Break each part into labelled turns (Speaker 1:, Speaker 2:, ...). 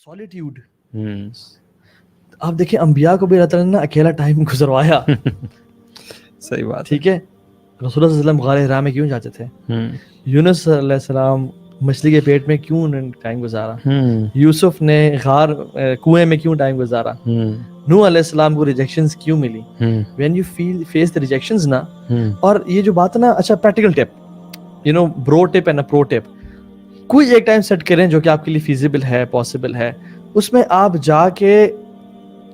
Speaker 1: سولیٹیوڈ. آپ دیکھیں انبیاء کو بھی اللہ تعالیٰ نے اکیلا ٹائم گزروایا.
Speaker 2: صحیح بات.
Speaker 1: ٹھیک ہے, رسول اللہ صلی اللہ علیہ وسلم غار حرا میں کیوں جاتے تھے؟ یونس علیہ السلام مچھلی کے پیٹ میں کیوں ٹائم گزارا؟ یوسف نے غار کنویں میں کیوں ٹائم گزارا؟ نوح علیہ السلام کو ریجیکشنز کیوں ملی؟ وین یو فیس دی ریجیکشنز نا. اور یہ جو بات ہے نا, اچھا پریکٹیکل ٹپ, یو نو برو ٹپ اینڈ پرو ٹپ, کوئی ایک ٹائم سیٹ کریں جو کہ آپ کے لیے فیزیبل ہے, پاسبل ہے, اس میں آپ جا کے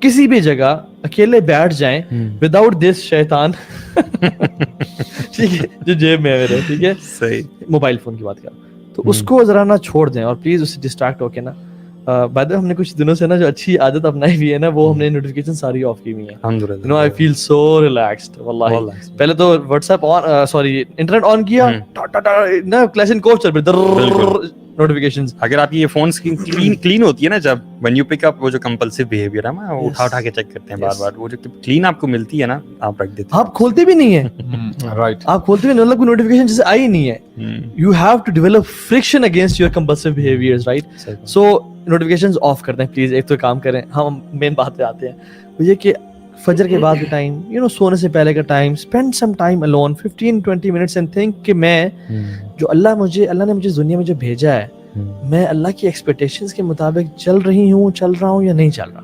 Speaker 1: کسی بھی جگہ اکیلے بیٹھ جائیں وداؤٹ دس شیطان, ٹھیک ہے, جو جیب میں ہے میرے, ٹھیک ہے,
Speaker 2: صحیح,
Speaker 1: موبائل فون کی بات کر, تو اس کو ذرا نہ چھوڑ دیں اور پلیز اس سے ڈسٹریکٹ ہو کے نا. بعد میں ہم نے کچھ دنوں سے نا جو اچھی عادت اپنائی ہوئی ہے نا, وہ ہم نے نوٹیفیکیشن ساری آف کی ہوئی ہیں.
Speaker 2: الحمدللہ.
Speaker 1: نو آئی فیل سو ریلیکسڈ واللہ. پہلے تو what's app on, sorry internet on کیا نا, کلیش اینڈ کوف چل پڑے نوٹیفیکیشنز.
Speaker 2: اگر آپ کی یہ فون اسکرین کلین ہوتی ہے نا, جب when you pick up وہ جو compulsive behavior ہے نا, وہ اٹھا کے چیک کرتے ہیں بار بار, وہ جو کلین آپ کو ملتی ہے نا, آپ رکھ دیتے ہیں,
Speaker 1: آپ کھولتے بھی نہیں ہیں. رائٹ, آپ کھولتے بھی نہیں, مطلب کوئی نوٹیفیکیشن جیسے آئی نہیں ہے. You have to develop friction against your compulsive behaviors, right? So notifications of کر دیں پلیز. ایک تو کام کریں, ہم مین بات پہ آتے ہیں, وہ یہ کہ فجر کے بعد کا ٹائم, یو نو سونے سے پہلے کا time, spend some time alone 15-20 minutes and think کہ میں جو اللہ نے مجھے دنیا میں جو بھیجا ہے, میں اللہ کی ایکسپیکٹیشنز کے مطابق چل رہا ہوں یا نہیں چل رہا.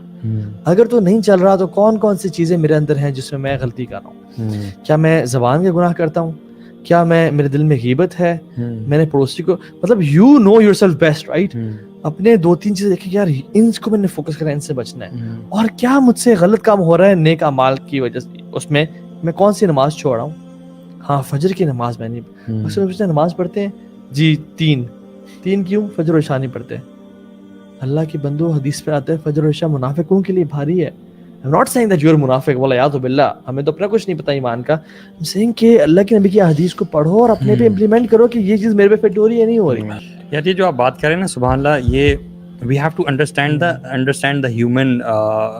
Speaker 1: اگر تو نہیں چل رہا تو کون کون سی چیزیں میرے اندر ہیں جس میں غلطی کر رہا ہوں. کیا میں زبان کے گناہ کرتا ہوں؟ کیا میرے دل میں غیبت ہے؟ میں نے پڑوسی کو, مطلب you know yourself best, right. اپنے 2-3 چیزیں دیکھیں, یار ان کو میں نے فوکس کرنا ہے, ان سے بچنا ہے. اور کیا مجھ سے غلط کام ہو رہا ہے نیک اعمال کی وجہ سے, اس میں کون سی نماز چھوڑ رہا ہوں. ہاں فجر کی نماز میں نہیں, اکثر نماز پڑھتے ہیں جی 3 کیوں فجر و عشاء نہیں پڑھتے؟ اللہ کے بندو, حدیث پہ آتا ہے فجر و عشاء منافقوں کے لیے بھاری ہے. I'm not saying that you are منافق, والعیاذ باللہ, ہمیں تو اپنا کچھ نہیں پتا ایمان کا. I'm saying کہ اللہ کے نبی کی حدیث کو پڑھو اور اپنے پہ امپلیمنٹ کرو کہ یہ چیز میرے پہ فٹ ہو رہی ہے نہیں ہو رہی.
Speaker 2: یار یہ جو آپ بات کر رہے ہیں نا, سبحان اللہ, یہ we have to understand the human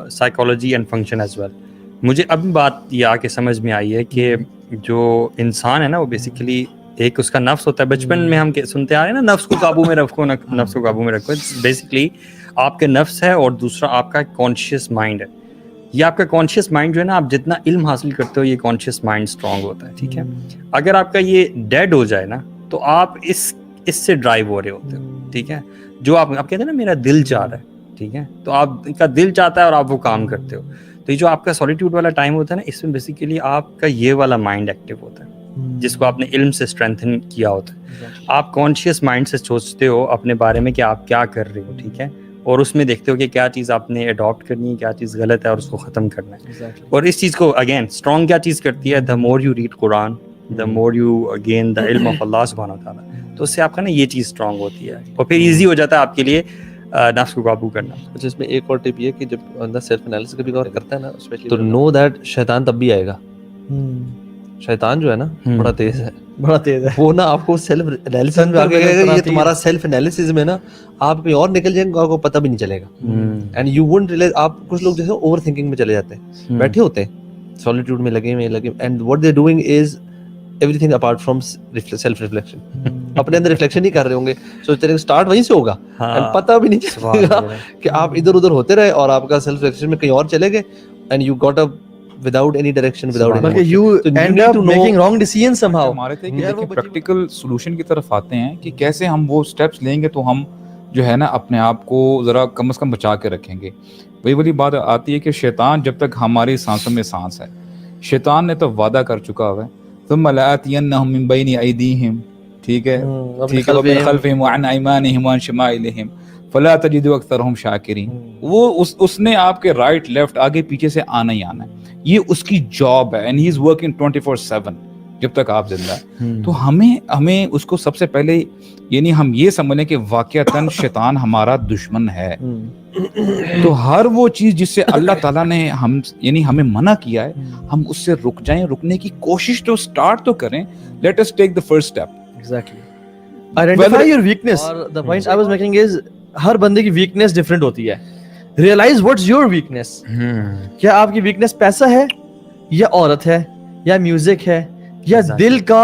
Speaker 2: psychology and function as well. مجھے ابھی بات یہ آ کے سمجھ میں آئی ہے کہ جو انسان ہے نا, وہ بیسیکلی ایک اس کا نفس ہوتا ہے. بچپن میں ہم سنتے آ رہے ہیں نا, نفس کو قابو میں رکھو, نفس کو قابو میں رکھو. بیسیکلی آپ کے نفس ہے, اور دوسرا آپ کا کانشیس مائنڈ ہے. یہ آپ کا کانشیس مائنڈ جو ہے نا, آپ جتنا علم حاصل کرتے ہو, یہ کانشیس مائنڈ اسٹرانگ ہوتا ہے, ٹھیک ہے. اگر آپ کا یہ ڈیڈ ہو جائے نا, تو آپ اس سے ڈرائیو ہو رہے ہوتے ہو, ٹھیک ہے. جو آپ کہتے ہیں نا میرا دل چاہ رہا ہے, ٹھیک ہے, تو آپ کا دل چاہتا ہے اور آپ وہ کام کرتے ہو. تو یہ جو آپ کا سولیٹیوڈ والا ٹائم ہوتا ہے نا, اس میں بیسیکلی آپ کا یہ والا مائنڈ ایکٹیو ہوتا ہے, جس کو آپ نے علم سے اسٹرینتھن کیا ہوتا ہے. آپ کانشیس مائنڈ سے سوچتے ہو اپنے بارے میں کہ آپ کیا کر رہے ہو, ٹھیک ہے, اور اس میں دیکھتے ہو کہ کیا چیز آپ نے اڈاپٹ کرنی ہے, کیا چیز غلط ہے, اور اس کو ختم کرنا ہے. اور اس چیز کو اگین اسٹرانگ کیا چیز کرتی ہے, the more you read Quran, the more you gain the علم آف اللہ سبحانہ و تعالیٰ, تو اس سے آپ کا نا یہ چیز اسٹرانگ ہوتی ہے, اور پھر ایزی ہو جاتا ہے آپ کے لیے نفس کو قابو کرنا.
Speaker 3: اچھا, اس میں ایک اور ٹپ یہ کہ جب بندہ سیلف انالیسس کبھی غور کرتا ہے نا, تو نو دیٹ شیطان تب بھی آئے گا. شیطان جو ہے نا بڑا تیز ہے, وہ نا آپ کو سیلف انالیسس میں آگے کہے گا, یہ تمہارا سیلف انالیسس میں نا آپ کہیں اور نکل جائیں گے, آپ کو پتہ بھی نہیں چلے گا. And you won't realise. آپ کچھ لوگ جیسے اوور تھنکنگ میں چلے جاتے ہیں, بیٹھے ہوتے ہیں سولیٹیوڈ میں لگے, and what they are doing is everything apart from self reflection. اپنے اندر ریفلیکشن نہیں کر رہے ہوں گے, سوچتے رہے اسٹارٹ وہیں سے ہوگا, پتہ بھی نہیں چلے گا کہ آپ ادھر ادھر ہوتے رہے اور آپ کا سیلف ریفلیکشن میں کہیں اور چلے گئے, and you got up without any direction, without any
Speaker 1: بلکہ you end up making wrong decisions somehow.
Speaker 4: ہمارے تھے کہ دیکھیں پریکٹیکل سولوشن کی طرف آتے ہیں کہ کیسے ہم وہ اسٹیپس لیں گے تو ہم جو ہے نا اپنے آپ کو ذرا کم از کم بچا کے رکھیں گے. وہی والی بات آتی ہے کہ شیطان جب تک ہماری سانسوں میں سانس ہے, شیطان نے تو وعدہ کر چکا ہوا ہے, ثم لآتینہم من بین ایدیہم, ٹھیک ہے, ومن خلفہم وعن ایمانہم وعن شمائلہم فلا تجد اکثرہم شاکرین. وہ اس نے آپ کے رائٹ لیفٹ آگے پیچھے سے آنا ہی آنا ہے, یہ اس کی جاب ہے, اینڈ ہی از ورکنگ 24/7 جب تک آپ زندہ ہے. تو ہمیں اس کو سب سے پہلے یعنی ہم یہ سمجھ لیں کہ واقعتاً شیطان ہمارا دشمن ہے. تو ہر وہ چیز جس سے اللہ تعالیٰ نے ہمیں منع کیا ہے, ہم اس سے رک جائیں, رکنے کی کوشش تو اسٹارٹ تو کریں. Let us take the first step.
Speaker 1: Exactly, identify your weakness. اور the point I was making is ہر بندے کی ویکنیس ڈفرینٹ ہوتی ہے. Realise what's your weakness. کیا آپ کی ویکنیس پیسہ ہے, یا عورت ہے, یا میوزک ہے, یا دل کا